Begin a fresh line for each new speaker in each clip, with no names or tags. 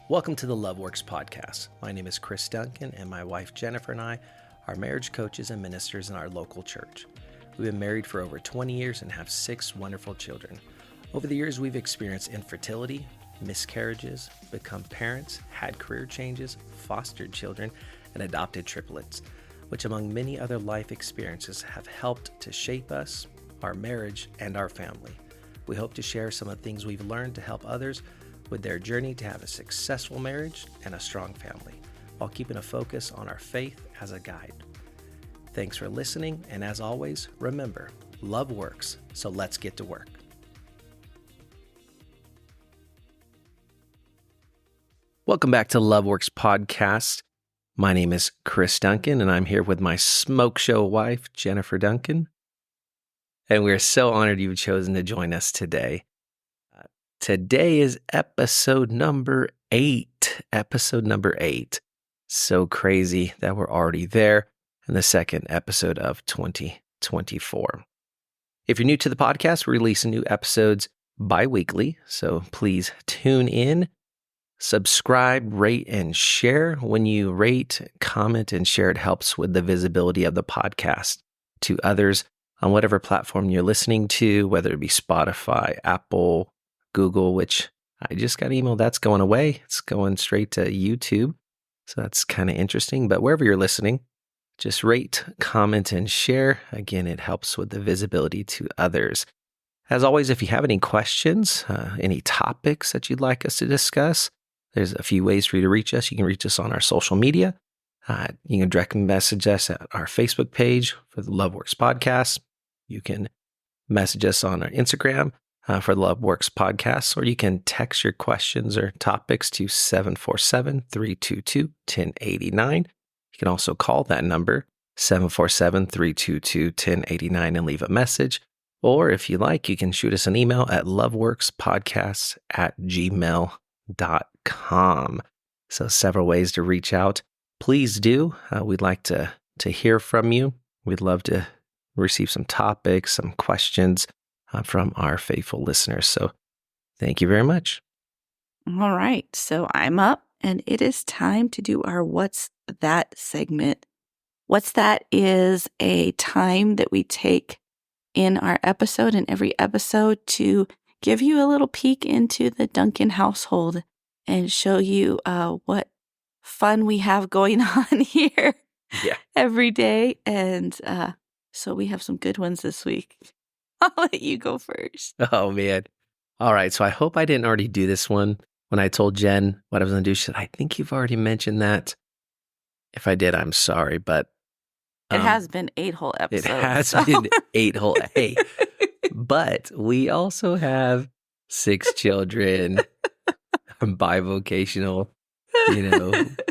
Welcome to the LoveWorks podcast. My name is Chris Duncan, and my wife Jennifer and I are marriage coaches and ministers in our local church. We've been married for over 20 years and have 6 wonderful children. Over the years, we've experienced infertility, miscarriages, become parents, had career changes, fostered children, and adopted triplets, which among many other life experiences have helped to shape us, our marriage, and our family. We hope to share some of the things we've learned to help others with their journey to have a successful marriage and a strong family, while keeping a focus on our faith as a guide. Thanks for listening, and as always, remember, love works, so let's get to work. Welcome back to LoveWorks podcast. My name is Chris Duncan, and I'm here with my smoke show wife, Jennifer Duncan. And we're so honored you've chosen to join us today. Today is episode number 8. So crazy that we're already there in the second episode of 2024. If you're new to the podcast, we release new episodes bi-weekly, so please tune in, subscribe, rate, and share. When you rate, comment, and share, it helps with the visibility of the podcast to others on whatever platform you're listening to, whether it be Spotify, Apple, Google, which I just got an email that's going away. It's going straight to YouTube. So that's kind of interesting. But wherever you're listening, just rate, comment, and share. Again, it helps with the visibility to others. As always, if you have any questions, any topics that you'd like us to discuss, there's a few ways for you to reach us. You can reach us on our social media. You can direct message us at our Facebook page for the LoveWorks podcast. You can message us on our Instagram for the LoveWorks podcast, or you can text your questions or topics to 747-322-1089. You can also call that number, 747-322-1089, and leave a message. Or if you like, you can shoot us an email at loveworkspodcasts@gmail.com. So several ways to reach out. Please do. We'd like to hear from you. We'd love to receive some topics, some questions from our faithful listeners. So thank you very much.
All right. So I'm up, and it is time to do our What's That segment. What's That is a time that we take in our episode and every episode to give you a little peek into the Duncan household and show you what fun we have going on here every day. And so we have some good ones this week. I'll let you go first.
Oh, man. All right. So I hope I didn't already do this one. When I told Jen what I was going to do, she said, I think you've already mentioned that. If I did, I'm sorry, but
it has been 8 whole episodes.
It has been 8 whole. Hey, but we also have 6 children, bivocational,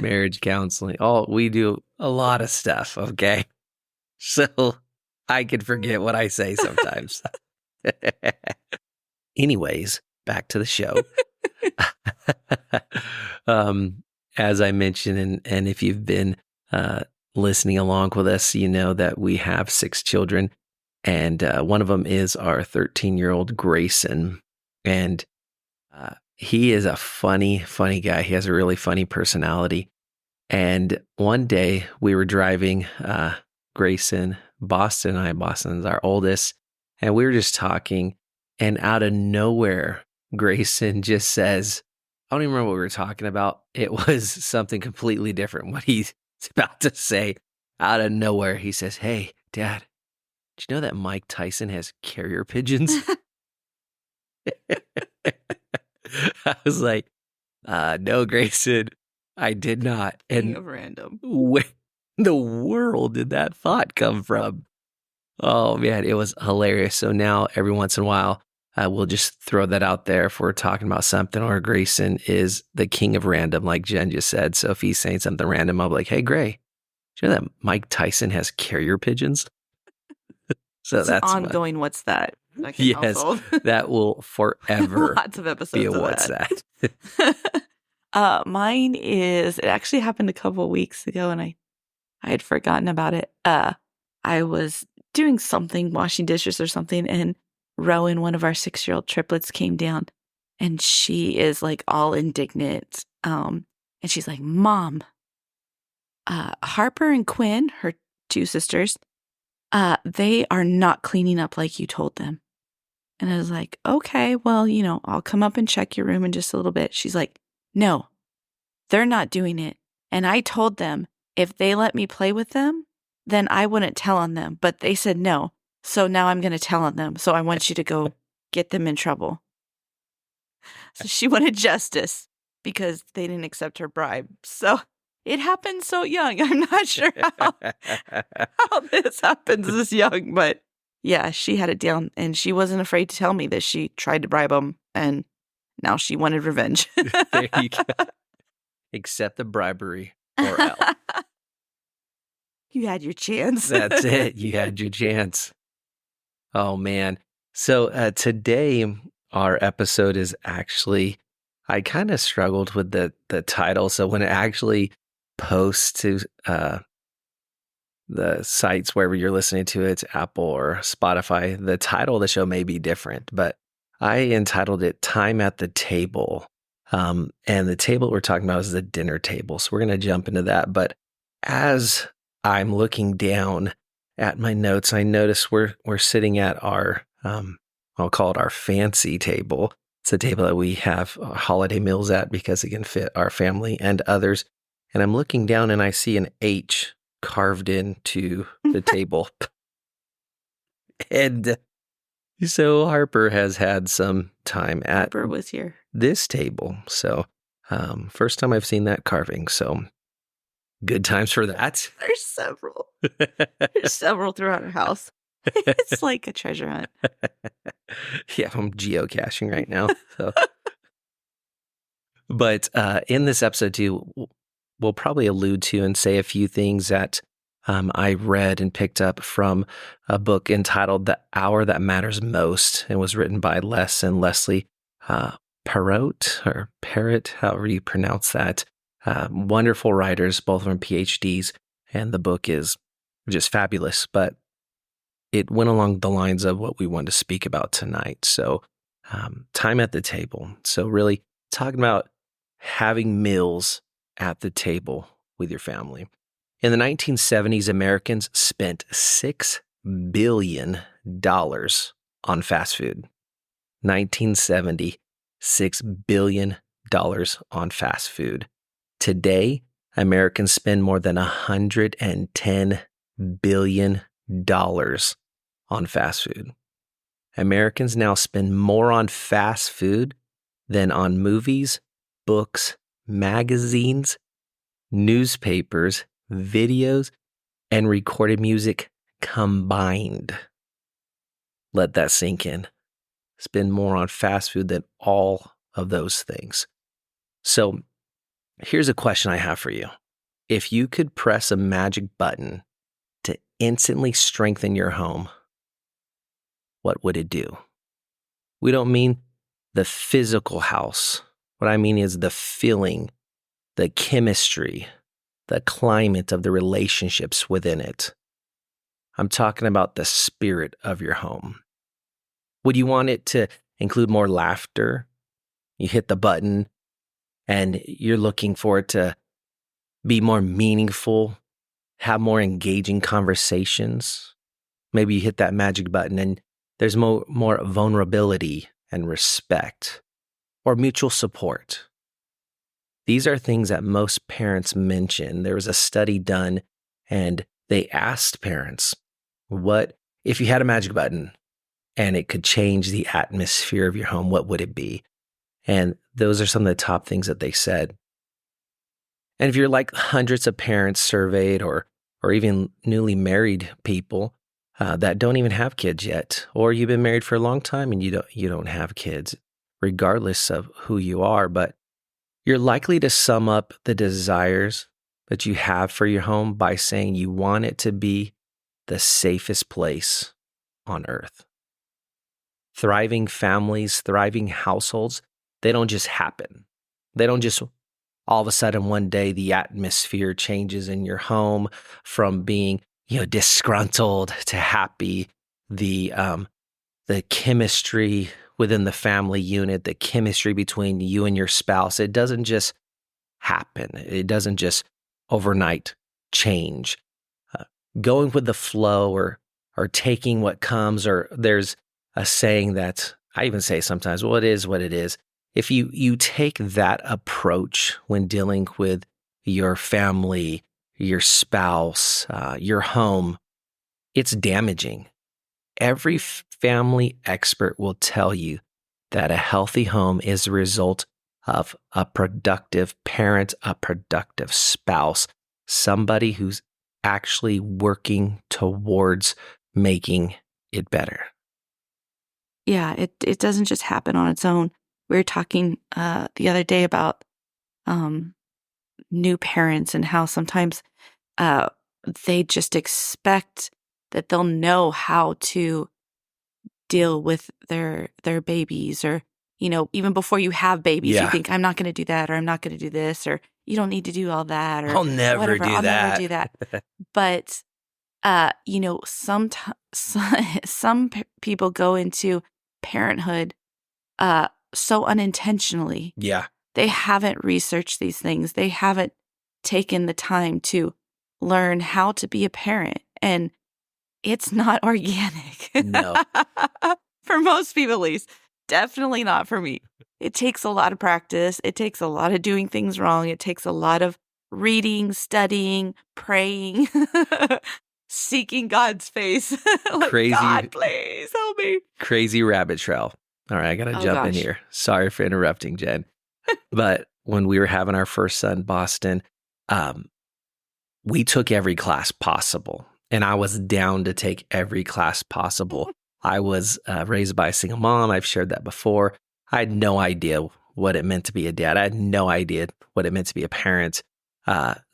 marriage counseling. We do a lot of stuff. Okay. So I can forget what I say sometimes. Anyways, back to the show. As I mentioned, and if you've been listening along with us, you know that we have 6 children, and one of them is our 13-year-old Greysen, and he is a funny guy. He has a really funny personality. And one day we were driving Greysen, Boston's our oldest, and we were just talking, and out of nowhere, Greysen just says, I don't even remember what we were talking about. It was something completely different. What he's about to say, out of nowhere, he says, hey, Dad, did you know that Mike Tyson has carrier pigeons? I was like, no, Greysen, I did not.
King of random.
Where in the world did that thought come from? Oh, man, it was hilarious. So now every once in a while, we'll just throw that out there if we're talking about something, or Greysen is the king of random, like Jen just said. So if he's saying something random, I'll be like, hey, Gray, do you know that Mike Tyson has carrier pigeons? So
it's
that's
an ongoing What's That?
Yes, that will forever
lots of episodes
be a
of
What's
that.
That.
It actually happened a couple of weeks ago, and I had forgotten about it. I was doing something, washing dishes or something, and Rowan, one of our 6-year-old triplets, came down, And she is like all indignant. And she's like, Mom, Harper and Quinn, her two sisters, they are not cleaning up like you told them. And I was like, okay, well, I'll come up and check your room in just a little bit. She's like, no, they're not doing it. And I told them if they let me play with them, then I wouldn't tell on them. But they said no. So now I'm going to tell on them. So I want you to go get them in trouble. So she wanted justice because they didn't accept her bribe. So it happened so young. I'm not sure how this happens this young, but yeah, she had it down and she wasn't afraid to tell me that she tried to bribe them and now she wanted revenge.
There you go. Accept the bribery or else.
You had your chance.
That's it. You had your chance. Oh, man. So today, our episode is actually, I kind of struggled with the title. So when it actually posts to the sites wherever you're listening to it, Apple or Spotify, the title of the show may be different, but I entitled it Time at the Table. And the table we're talking about is the dinner table. So we're going to jump into that. But as I'm looking down at my notes, I notice we're sitting at our, I'll call it our fancy table. It's a table that we have holiday meals at because it can fit our family and others. And I'm looking down and I see an H carved into the table. And so Harper has had some time at
Harper was here.
This table. So first time I've seen that carving. So good times for that.
There's several. There's several throughout our house. It's like a treasure hunt.
Yeah, I'm geocaching right now. So. But in this episode too, we'll probably allude to and say a few things that I read and picked up from a book entitled The Hour That Matters Most. It was written by Les and Leslie Parrott, or Parrott, however you pronounce that. Wonderful writers, both of them PhDs, and the book is just fabulous. But it went along the lines of what we want to speak about tonight. So time at the table. So really talking about having meals at the table with your family. In the 1970s, Americans spent $6 billion on fast food. 1970, $6 billion on fast food. Today, Americans spend more than $110 billion on fast food. Americans now spend more on fast food than on movies, books, magazines, newspapers, videos, and recorded music combined. Let that sink in. Spend more on fast food than all of those things. So here's a question I have for you. If you could press a magic button to instantly strengthen your home, what would it do? We don't mean the physical house. What I mean is the feeling, the chemistry, the climate of the relationships within it. I'm talking about the spirit of your home. Would you want it to include more laughter? You hit the button and you're looking for it to be more meaningful, have more engaging conversations. Maybe you hit that magic button and there's more vulnerability and respect or mutual support. These are things that most parents mention. There was a study done and they asked parents, what if you had a magic button and it could change the atmosphere of your home, what would it be? And those are some of the top things that they said. And if you're like hundreds of parents surveyed or even newly married people that don't even have kids yet, or you've been married for a long time and you don't have kids, regardless of who you are, but you're likely to sum up the desires that you have for your home by saying you want it to be the safest place on earth. Thriving families, thriving households, they don't just happen. They don't just all of a sudden one day the atmosphere changes in your home from being, disgruntled to happy. The chemistry within the family unit, the chemistry between you and your spouse, it doesn't just happen. It doesn't just overnight change. Going with the flow or taking what comes, or there's a saying that I even say sometimes, well, it is what it is. If you take that approach when dealing with your family, your spouse, your home, it's damaging. Every family expert will tell you that a healthy home is the result of a productive parent, a productive spouse, somebody who's actually working towards making it better.
Yeah, it doesn't just happen on its own. We were talking the other day about new parents and how sometimes they just expect that they'll know how to deal with their babies, or even before you have babies, you think, I'm not going to do that, or I'm not going to do this, or you don't need to do all that, or
I'll never
whatever.
do
I'll
that.
never do that. But some people go into parenthood so unintentionally.
Yeah.
They haven't researched these things. They haven't taken the time to learn how to be a parent, and it's not organic.
No.
For most people, at least. Definitely not for me. It takes a lot of practice. It takes a lot of doing things wrong. It takes a lot of reading, studying, praying, seeking God's face. Like,
Crazy.
God, please help me.
Crazy rabbit trail. All right, I got to jump in here. Sorry for interrupting, Jen. But when we were having our first son, Boston, we took every class possible. And I was down to take every class possible. I was raised by a single mom. I've shared that before. I had no idea what it meant to be a dad. I had no idea what it meant to be a parent.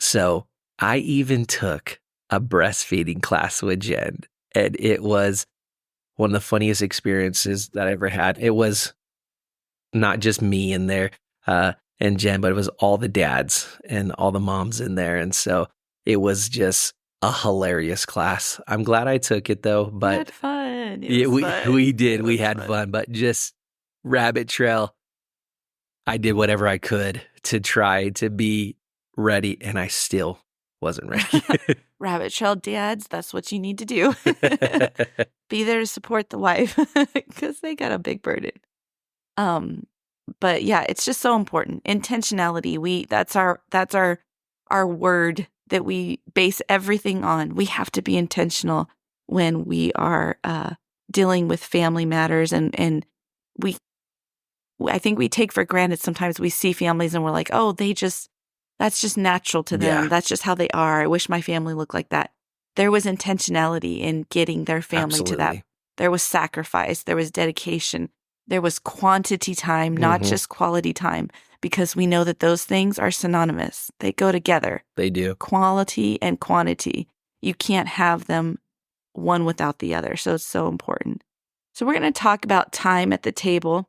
So I even took a breastfeeding class with Jen. And it was one of the funniest experiences that I ever had. It was not just me in there and Jen, but it was all the dads and all the moms in there. And so it was just a hilarious class. I'm glad I took it though, but
we had fun.
We did. We had fun, but just rabbit trail. I did whatever I could to try to be ready, and I still wasn't ready.
Rabbit trail dads, that's what you need to do. Be there to support the wife because they got a big burden. But yeah, it's just so important. Intentionality. That's our word that we base everything on. We have to be intentional when we are dealing with family matters, and I think we take for granted sometimes. We see families and we're like, oh, that's just natural to them.
Yeah.
That's just how they are. I wish my family looked like that. There was intentionality in getting their family to that. There was sacrifice. There was dedication. There was quantity time, not just quality time, because we know that those things are synonymous. They go together.
They do.
Quality and quantity. You can't have them one without the other. So it's so important. So we're going to talk about time at the table.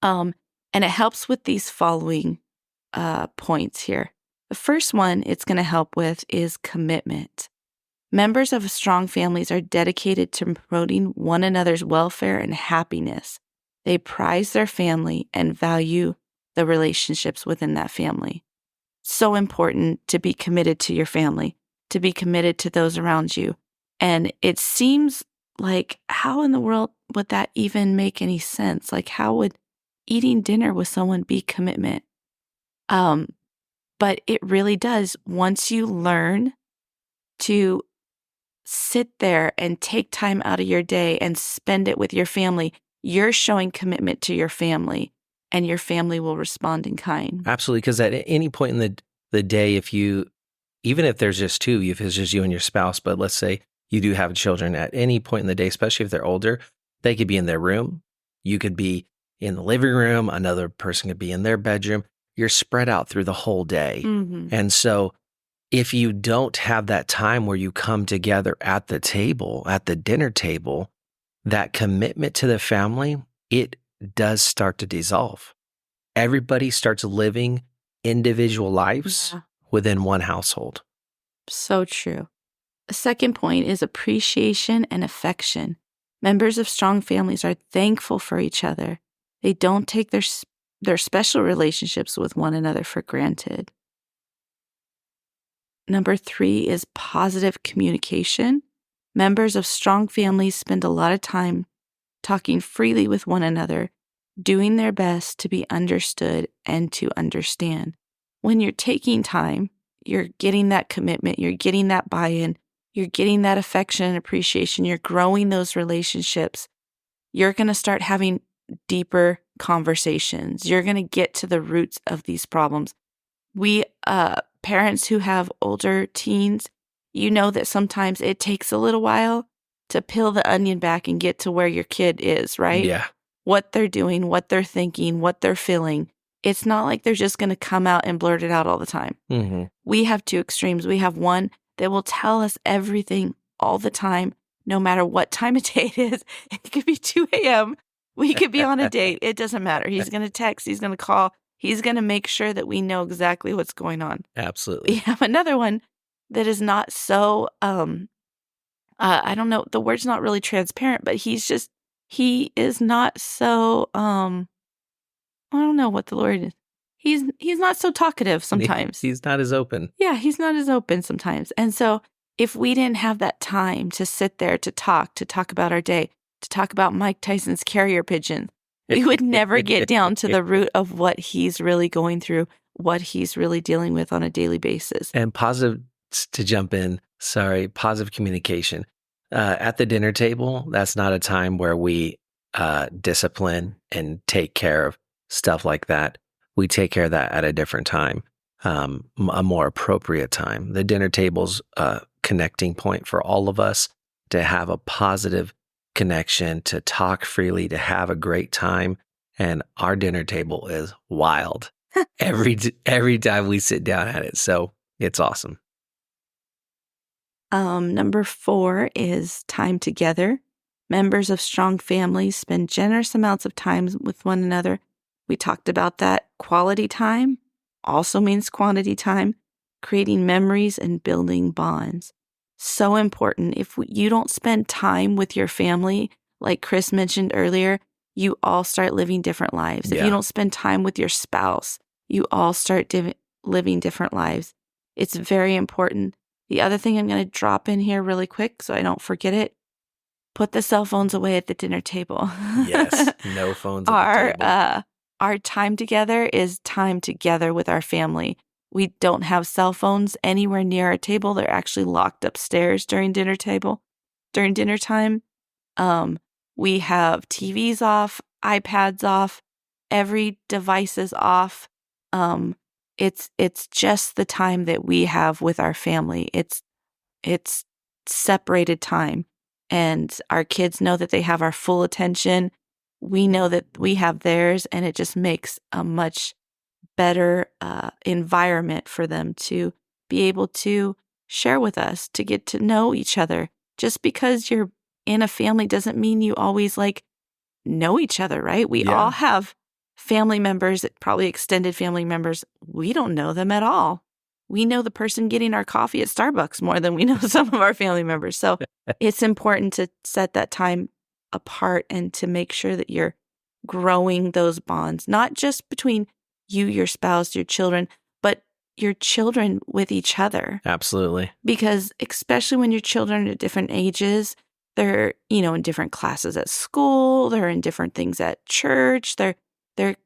And it helps with these following points here. The first one it's going to help with is commitment. Members of strong families are dedicated to promoting one another's welfare and happiness. They prize their family and value the relationships within that family. So important to be committed to your family, to be committed to those around you. And it seems like, how in the world would that even make any sense? Like, how would eating dinner with someone be commitment? But it really does. Once you learn to sit there and take time out of your day and spend it with your family, you're showing commitment to your family, and your family will respond in kind.
Absolutely, because at any point in the day, even if there's just two, if it's just you and your spouse, but let's say you do have children, at any point in the day, especially if they're older, they could be in their room. You could be in the living room. Another person could be in their bedroom. You're spread out through the whole day. And so if you don't have that time where you come together at the table, at the dinner table, that commitment to the family, it does start to dissolve. Everybody starts living individual lives within one household.
So true. The second point is appreciation and affection. Members of strong families are thankful for each other. They don't take their special relationships with one another for granted. Number 3 is positive communication. Members of strong families spend a lot of time talking freely with one another, doing their best to be understood and to understand. When you're taking time, you're getting that commitment, you're getting that buy-in, you're getting that affection and appreciation, you're growing those relationships. You're going to start having deeper conversations. You're going to get to the roots of these problems. We, parents who have older teens, you know that sometimes it takes a little while to peel the onion back and get to where your kid is, right?
Yeah.
What they're doing, what they're thinking, what they're feeling. It's not like they're just going to come out and blurt it out all the time.
Mm-hmm.
We have 2 extremes. We have one that will tell us everything all the time, no matter what time of day it is. It could be 2 a.m. We could be on a date. It doesn't matter. He's going to text. He's going to call. He's going to make sure that we know exactly what's going on.
Absolutely.
We have another one that is not so, I don't know, the word's not really transparent, but he is not so, I don't know what the word is. He's not so talkative sometimes.
He's not as open.
Yeah, he's not as open sometimes. And so if we didn't have that time to sit there to talk about our day, to talk about Mike Tyson's carrier pigeon, we would never get down to the root of what he's really going through, what he's really dealing with on a daily basis.
And positive, to jump in, positive communication. At the dinner table, that's not a time where we discipline and take care of stuff like that. We take care of that at a different time, a more appropriate time. The dinner table's a connecting point for all of us to have a positive connection, to talk freely, to have a great time. And our dinner table is wild every time we sit down at it. So it's awesome.
Number 4 is time together. Members of strong families spend generous amounts of time with one another. We talked about that. Quality time also means quantity time, creating memories and building bonds. So important. If you don't spend time with your family, like Chris mentioned earlier, you all start living different lives.
Yeah.
If you don't spend time with your spouse, you all start living different lives. It's very important. The other thing I'm going to drop in here really quick so I don't forget it, put the cell phones away at the dinner table.
Yes, no phones at the table.
Our time together is time together with our family. We don't have cell phones anywhere near our table. They're actually locked upstairs during dinner time. We have TVs off, iPads off, every device is off. It's just the time that we have with our family. It's separated time, and our kids know that they have our full attention. We know that we have theirs, and it just makes a much better environment for them to be able to share with us, to get to know each other. Just because you're in a family doesn't mean you always know each other, right? We all have family members, probably extended family members. We don't know them at all. We know the person getting our coffee at Starbucks more than we know some of our family members. So it's important to set that time apart and to make sure that you're growing those bonds, not just between you, your spouse, your children, but your children with each other.
Absolutely.
Because especially when your children are at different ages, they're, in different classes at school, they're in different things at church, they're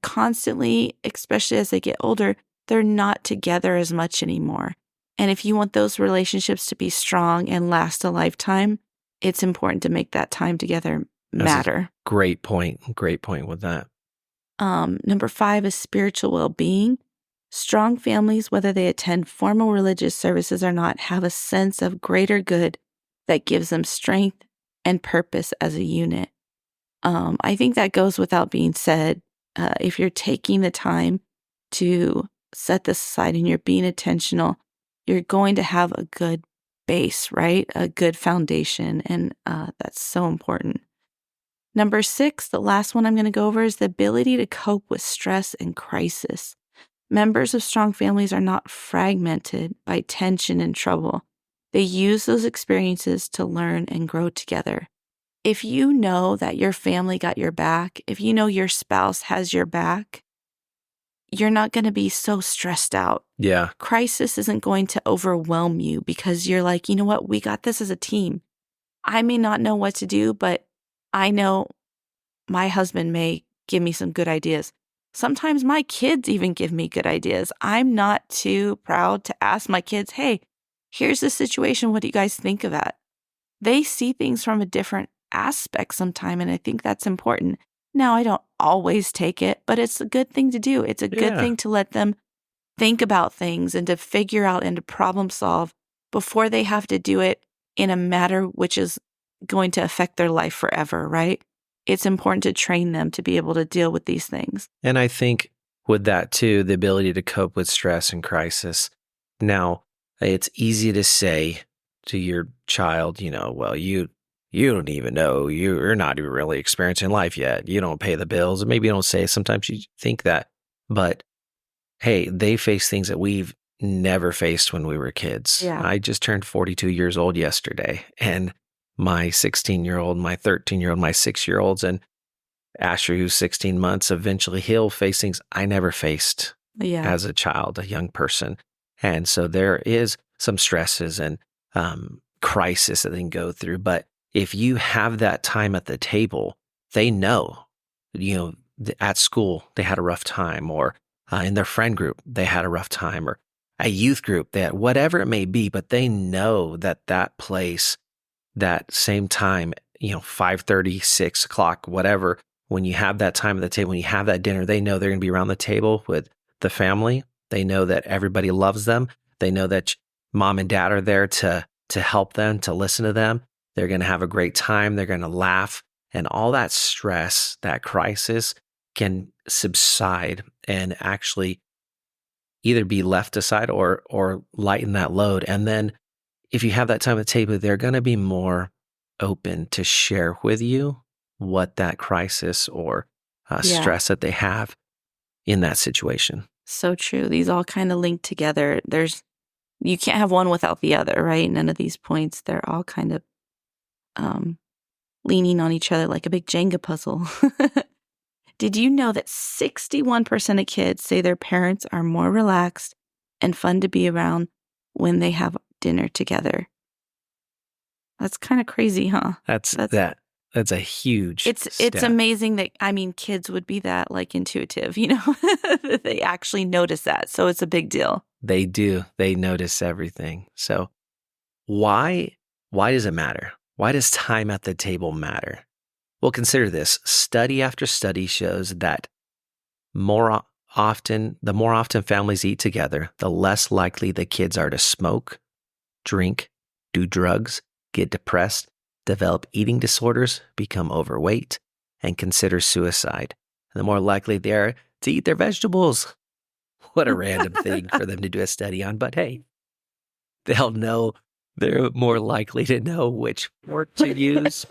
constantly, especially as they get older, they're not together as much anymore. And if you want those relationships to be strong and last a lifetime, it's important to make that time together matter.
Great point. Great point with that.
Number 5 is spiritual well-being. Strong families, whether they attend formal religious services or not, have a sense of greater good that gives them strength and purpose as a unit. I think that goes without being said. If you're taking the time to set this aside and you're being intentional, you're going to have a good base, right? A good foundation. And that's so important. Number 6, the last one I'm going to go over, is the ability to cope with stress and crisis. Members of strong families are not fragmented by tension and trouble. They use those experiences to learn and grow together. if you know that your family got your back, if you know your spouse has your back, you're not going to be so stressed out.
Yeah.
Crisis isn't going to overwhelm you because you're like, you know what? We got this as a team. I may not know what to do, but I know my husband may give me some good ideas. Sometimes my kids even give me good ideas. I'm not too proud to ask my kids, hey, here's the situation. What do you guys think of that? They see things from a different aspect sometime, and I think that's important. Now, I don't always take it, but it's a good thing to do. It's a good thing to let them think about things and to figure out and to problem solve before they have to do it in a matter which is going to affect their life forever, right? It's important to train them to be able to deal with these things.
And I think with that too, the ability to cope with stress and crisis. Now, it's easy to say to your child, well, you don't even know, you're not even really experiencing life yet. You don't pay the bills. And maybe you don't say it. Sometimes you think that, but hey, they face things that we've never faced when we were kids.
Yeah.
I just turned 42 years old yesterday, and my 16-year-old, my 13-year-old, my 6-year-olds, and Asher, who's 16 months, eventually he'll face things I never faced as a child, a young person. And so there is some stresses and crisis that they can go through. But if you have that time at the table, they know, at school, they had a rough time, or in their friend group, they had a rough time, or a youth group, that whatever it may be, but they know that place, that same time, 5:30, 6 o'clock, whatever, when you have that time at the table, when you have that dinner, they know they're going to be around the table with the family. They know that everybody loves them. They know that mom and dad are there to help them, to listen to them. They're going to have a great time. They're going to laugh. And all that stress, that crisis can subside and actually either be left aside or lighten that load. And then if you have that time at the table, they're going to be more open to share with you what that crisis or stress that they have in that situation.
So true. These all kind of link together. You can't have one without the other, right? None of these points, they're all kind of leaning on each other like a big Jenga puzzle. Did you know that 61% of kids say their parents are more relaxed and fun to be around when they have dinner together? That's kind of crazy, huh?
That's a huge
It's
step.
amazing that, kids would be that like intuitive, that they actually notice that. So it's a big deal.
They do. They notice everything. So why does it matter? Why does time at the table matter? Well, consider this. Study after study shows that the more often families eat together, the less likely the kids are to smoke, drink, do drugs, get depressed, develop eating disorders, become overweight, and consider suicide. And the more likely they are to eat their vegetables. What a random thing for them to do a study on. But hey, they'll know, they're more likely to know which fork to use.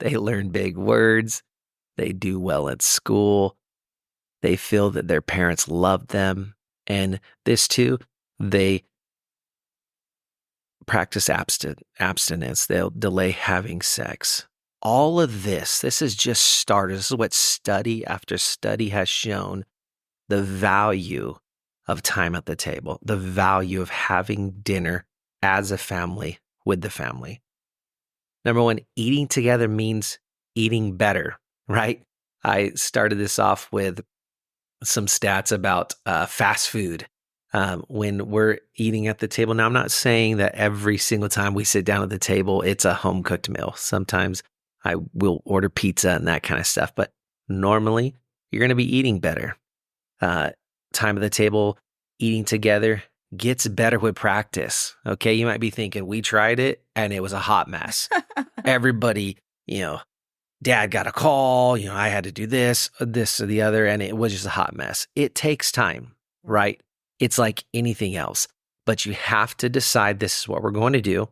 They learn big words. They do well at school. They feel that their parents love them. And this too, they practice abstinence. They'll delay having sex. All of this is just started. This is what study after study has shown, the value of time at the table, the value of having dinner as a family with the family. Number one, eating together means eating better, right? I started this off with some stats about fast food. When we're eating at the table. Now, I'm not saying that every single time we sit down at the table, it's a home-cooked meal. Sometimes I will order pizza and that kind of stuff, but normally you're going to be eating better. Time at the table, eating together gets better with practice. Okay, you might be thinking, we tried it and it was a hot mess. Everybody, dad got a call, I had to do this or the other, and it was just a hot mess. It takes time, right? It's like anything else, but you have to decide this is what we're going to do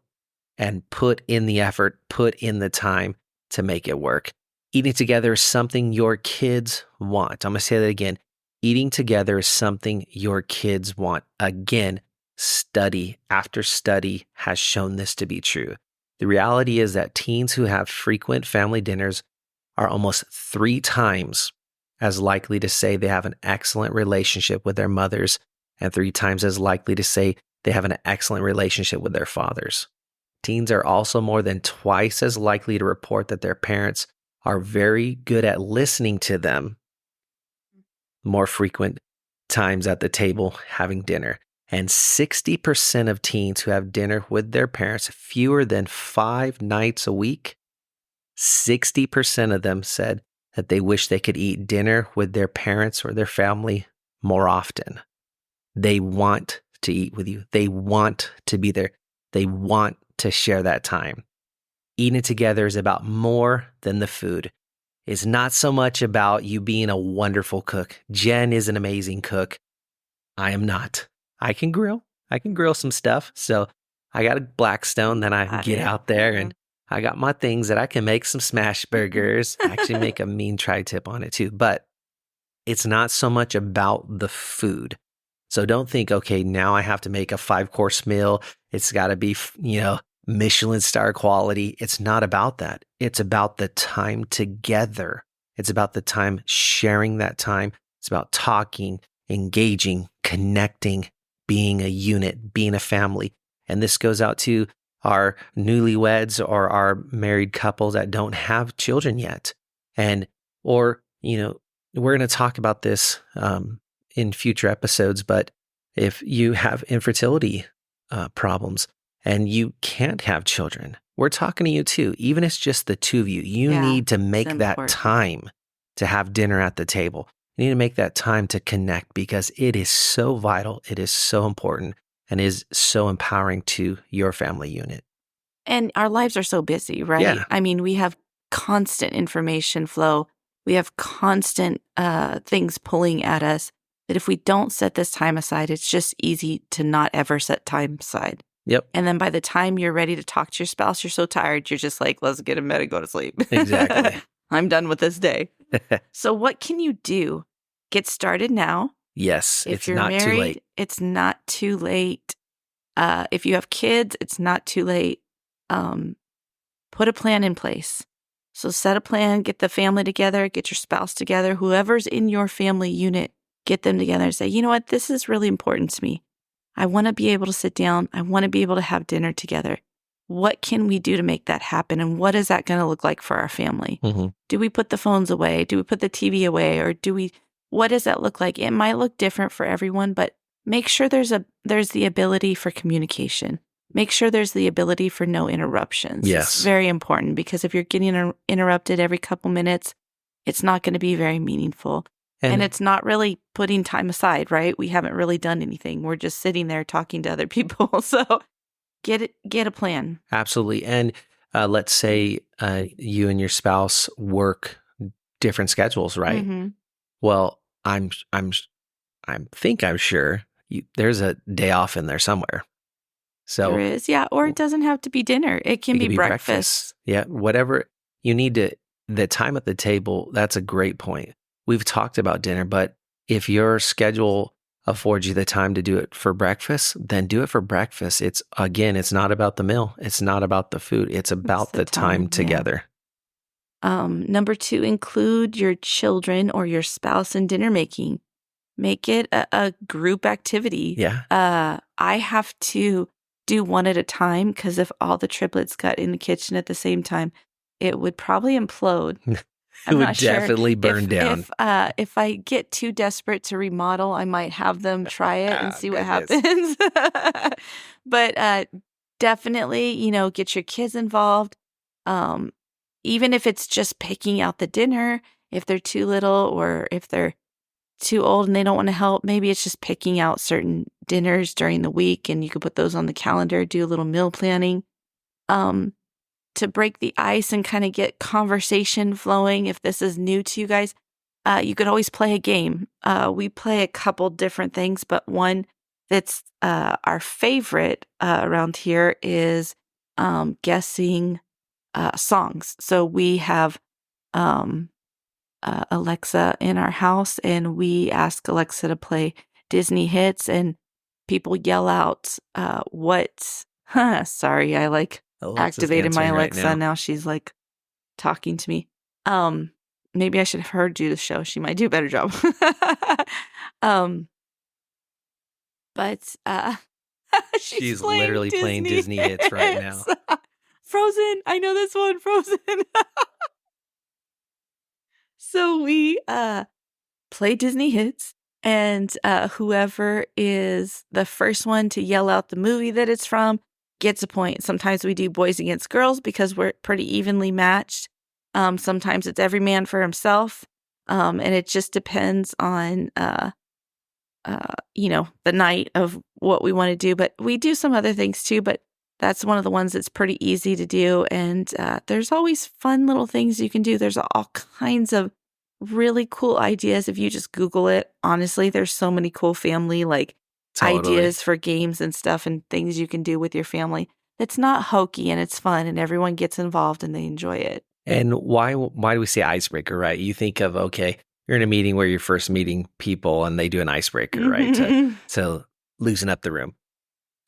and put in the effort, put in the time to make it work. Eating together is something your kids want. I'm going to say that again. Eating together is something your kids want. Again, study after study has shown this to be true. The reality is that teens who have frequent family dinners are almost 3 times as likely to say they have an excellent relationship with their mothers and 3 times as likely to say they have an excellent relationship with their fathers. Teens are also more than twice as likely to report that their parents are very good at listening to them more frequent times at the table having dinner. And 60% of teens who have dinner with their parents fewer than 5 nights a week, 60% of them said that they wish they could eat dinner with their parents or their family more often. They want to eat with you. They want to be there. They want to share that time. Eating together is about more than the food. It's not so much about you being a wonderful cook. Jen is an amazing cook. I am not. I can grill. I can grill some stuff. So I got a Blackstone that I can get out there, and I got my things that I can make some smash burgers. Actually make a mean tri-tip on it too. But it's not so much about the food. So don't think, okay, now I have to make a 5-course meal. It's got to be, Michelin star quality. It's not about that. It's about the time together. It's about the time sharing that time. It's about talking, engaging, connecting, being a unit, being a family. And this goes out to our newlyweds or our married couples that don't have children yet. We're going to talk about this in future episodes, but if you have infertility problems and you can't have children, we're talking to you too. Even if it's just the two of you, you need to make that time to have dinner at the table. You need to make that time to connect because it is so vital. It is so important and is so empowering to your family unit.
And our lives are so busy, right?
Yeah.
I mean, we have constant information flow. We have constant things pulling at us that if we don't set this time aside, it's just easy to not ever set time aside.
Yep.
And then by the time you're ready to talk to your spouse, you're so tired, you're just like, let's get in bed and go to sleep.
Exactly.
I'm done with this day. So what can you do? Get started now.
Yes.
If
it's
you're
not
married,
too late.
it's not too late. If you have kids, it's not too late. Put a plan in place. So set a plan, get the family together, get your spouse together, whoever's in your family unit, get them together and say, you know what, this is really important to me. I want to be able to sit down. I want to be able to have dinner together. What can we do to make that happen? And what is that going to look like for our family?
Mm-hmm.
Do we put the phones away? Do we put the TV away? Or what does that look like? It might look different for everyone, but make sure there's the ability for communication. Make sure there's the ability for no interruptions.
Yes.
It's very important because if you're getting interrupted every couple minutes, it's not going to be very meaningful. And it's not really putting time aside, right? We haven't really done anything. We're just sitting there talking to other people. So get a plan.
Absolutely. And let's say you and your spouse work different schedules, right?
Mm-hmm.
Well, I'm sure there's a day off in there somewhere. So
there is, yeah. Or it doesn't have to be dinner. It can be breakfast.
Yeah, whatever you need to. The time at the table. That's a great point. We've talked about dinner, but if your schedule affords you the time to do it for breakfast, then do it for breakfast. It's not about the meal. It's not about the food. It's about the time together.
Yeah. Number 2, include your children or your spouse in dinner making. Make it a group activity.
Yeah.
I have to do one at a time because if all the triplets got in the kitchen at the same time, it would probably implode.
It would definitely burn down.
If I get too desperate to remodel, I might have them try it and see what happens. But definitely, get your kids involved. Even if it's just picking out the dinner, if they're too little or if they're too old and they don't want to help, maybe it's just picking out certain dinners during the week and you could put those on the calendar, do a little meal planning. To break the ice and kind of get conversation flowing, if this is new to you guys, you could always play a game. We play a couple different things, but one that's our favorite around here is guessing songs. So we have Alexa in our house, and we ask Alexa to play Disney hits, and people yell out, sorry, I like
Alexa's
activated my
answering right
Alexa.
now.
Now she's like talking to me. Maybe I should have her do the show. She might do a better job. But she's
She's literally playing Disney hits right now.
Frozen. I know this one, Frozen. So we play Disney hits, and whoever is the first one to yell out the movie that it's from gets a point. Sometimes we do boys against girls because we're pretty evenly matched. Sometimes it's every man for himself. And it just depends on, the night of what we want to do. But we do some other things too, but that's one of the ones that's pretty easy to do. And there's always fun little things you can do. There's all kinds of really cool ideas if you just Google it. Honestly, there's so many cool family ideas for games and stuff and things you can do with your family. It's not hokey and it's fun and everyone gets involved and they enjoy it.
And why do we say icebreaker, right? You think of, okay, you're in a meeting where you're first meeting people and they do an icebreaker, right? To loosen up the room.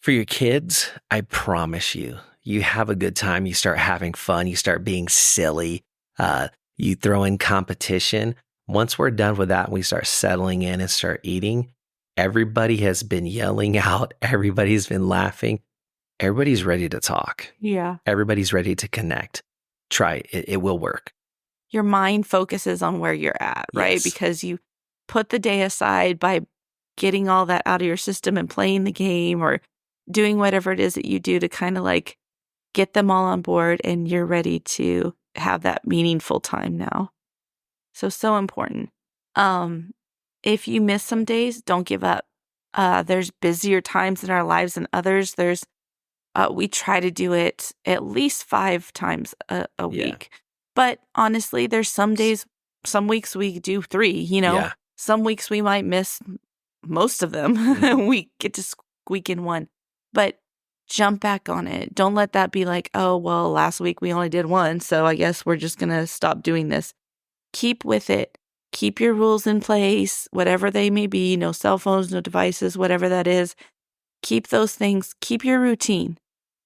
For your kids, I promise you have a good time. You start having fun. You start being silly. You throw in competition. Once we're done with that, we start settling in and start eating. Everybody has been yelling out. Everybody's been laughing. Everybody's ready to talk.
Yeah.
Everybody's ready to connect. Try it. It will work.
Your mind focuses on where you're at, right?
Yes.
Because you put the day aside by getting all that out of your system and playing the game or doing whatever it is that you do to kind of like get them all on board, and you're ready to have that meaningful time now. So important. If you miss some days, don't give up. There's busier times in our lives than others. We try to do it at least 5 times a week. But honestly, there's some days, some weeks we do 3,
Yeah.
Some weeks we might miss most of them. We get to squeak in 1. But jump back on it. Don't let that be like, oh, well, last week we only did 1, so I guess we're just going to stop doing this. Keep with it. Keep your rules in place, whatever they may be. No cell phones, no devices, whatever that is. Keep those things. Keep your routine.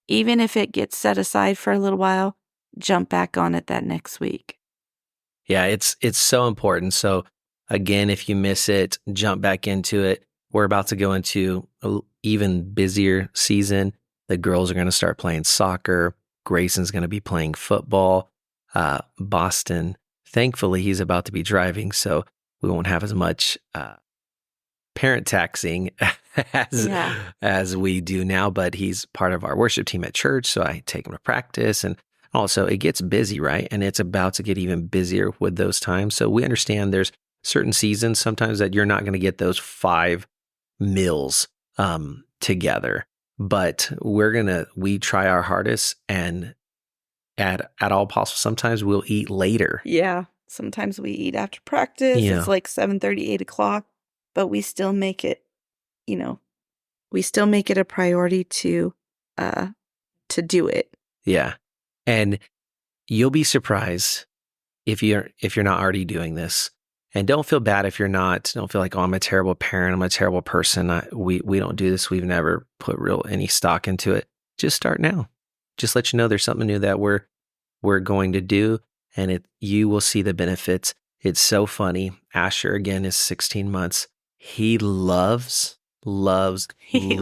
Even if it gets set aside for a little while, jump back on it that next week.
Yeah, it's so important. So again, if you miss it, jump back into it. We're about to go into an even busier season. The girls are going to start playing soccer. Greysen's going to be playing football. Boston, thankfully, he's about to be driving, so we won't have as much parent taxing as we do now, but he's part of our worship team at church, so I take him to practice. And also, it gets busy, right? And it's about to get even busier with those times. So we understand there's certain seasons sometimes that you're not going to get those 5 meals together, but we try our hardest, and at all possible, sometimes we'll eat later.
Yeah. Sometimes we eat after practice.
Yeah.
It's like 7:30, 8 o'clock, but we still make it, a priority to do it.
Yeah. And you'll be surprised if you're not already doing this. And don't feel bad if you're not. Don't feel like, oh, I'm a terrible parent. I'm a terrible person. We don't do this. We've never put any stock into it. Just start now. Just let you know there's something new that we're going to do, and you will see the benefits. It's so funny. Asher, again, is 16 months. He loves being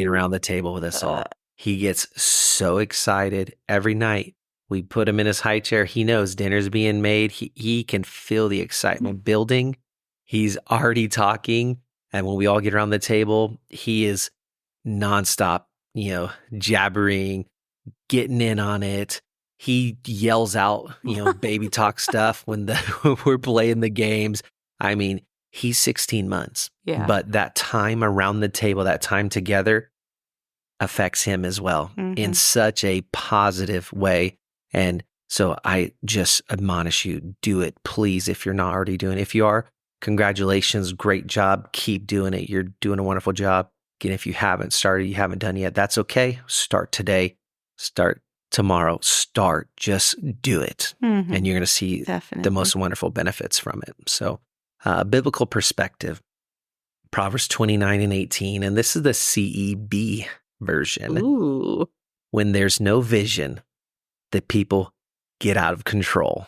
around the table with us all. He gets so excited every night. We put him in his high chair. He knows dinner's being made. He can feel the excitement building. He's already talking. And when we all get around the table, he is nonstop, jabbering, getting in on it. He yells out, baby talk stuff when we're playing the games. I mean, he's 16 months.
Yeah.
But that time around the table, that time together affects him as well in such a positive way. And so I just admonish you, do it, please, if you're not already doing it. If you are, congratulations, great job. Keep doing it. You're doing a wonderful job. Again, if you haven't started, you haven't done yet, that's okay. Start today. Start tomorrow. Just do it. And you're going to see the most wonderful benefits from it. So biblical perspective, Proverbs 29:18, and this is the CEB version.
Ooh.
when there's no vision, the people get out of control,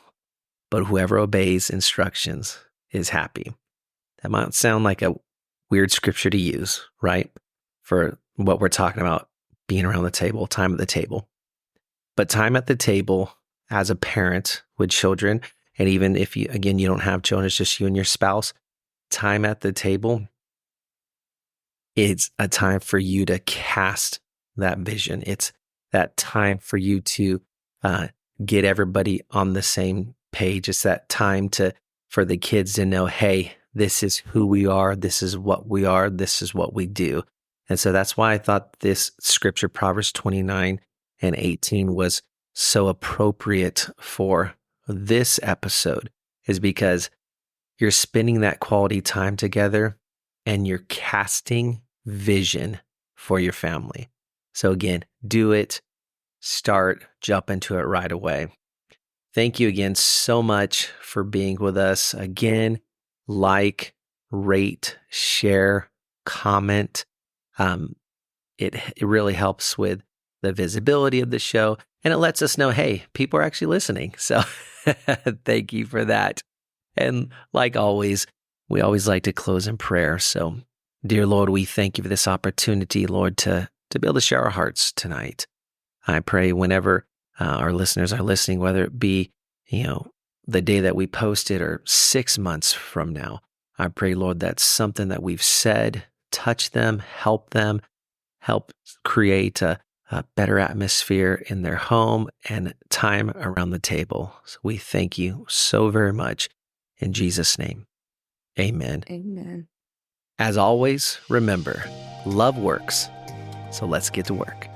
but whoever obeys instructions is happy. That might sound like a weird scripture to use, right? For what we're talking about, being around the table, time at the table. But time at the table as a parent with children, and even if you don't have children, it's just you and your spouse, time at the table, it's a time for you to cast that vision. It's that time for you to get everybody on the same page. It's that time for the kids to know, hey, this is who we are. This is what we are. This is what we do. And so that's why I thought this scripture, Proverbs 29:18, was so appropriate for this episode, is because you're spending that quality time together and you're casting vision for your family. So again, do it, jump into it right away. Thank you again so much for being with us. Again, like, rate, share, comment. It really helps with the visibility of the show, and it lets us know, hey, people are actually listening. So thank you for that. And like always, we always like to close in prayer. So dear Lord, we thank you for this opportunity, Lord, to be able to share our hearts tonight. I pray whenever our listeners are listening, whether it be, the day that we posted or 6 months from now, I pray, Lord, that something that we've said, touch them, help create a better atmosphere in their home and time around the table. So we thank you so very much. In Jesus' name, amen.
Amen.
As always, remember, love works. So let's get to work.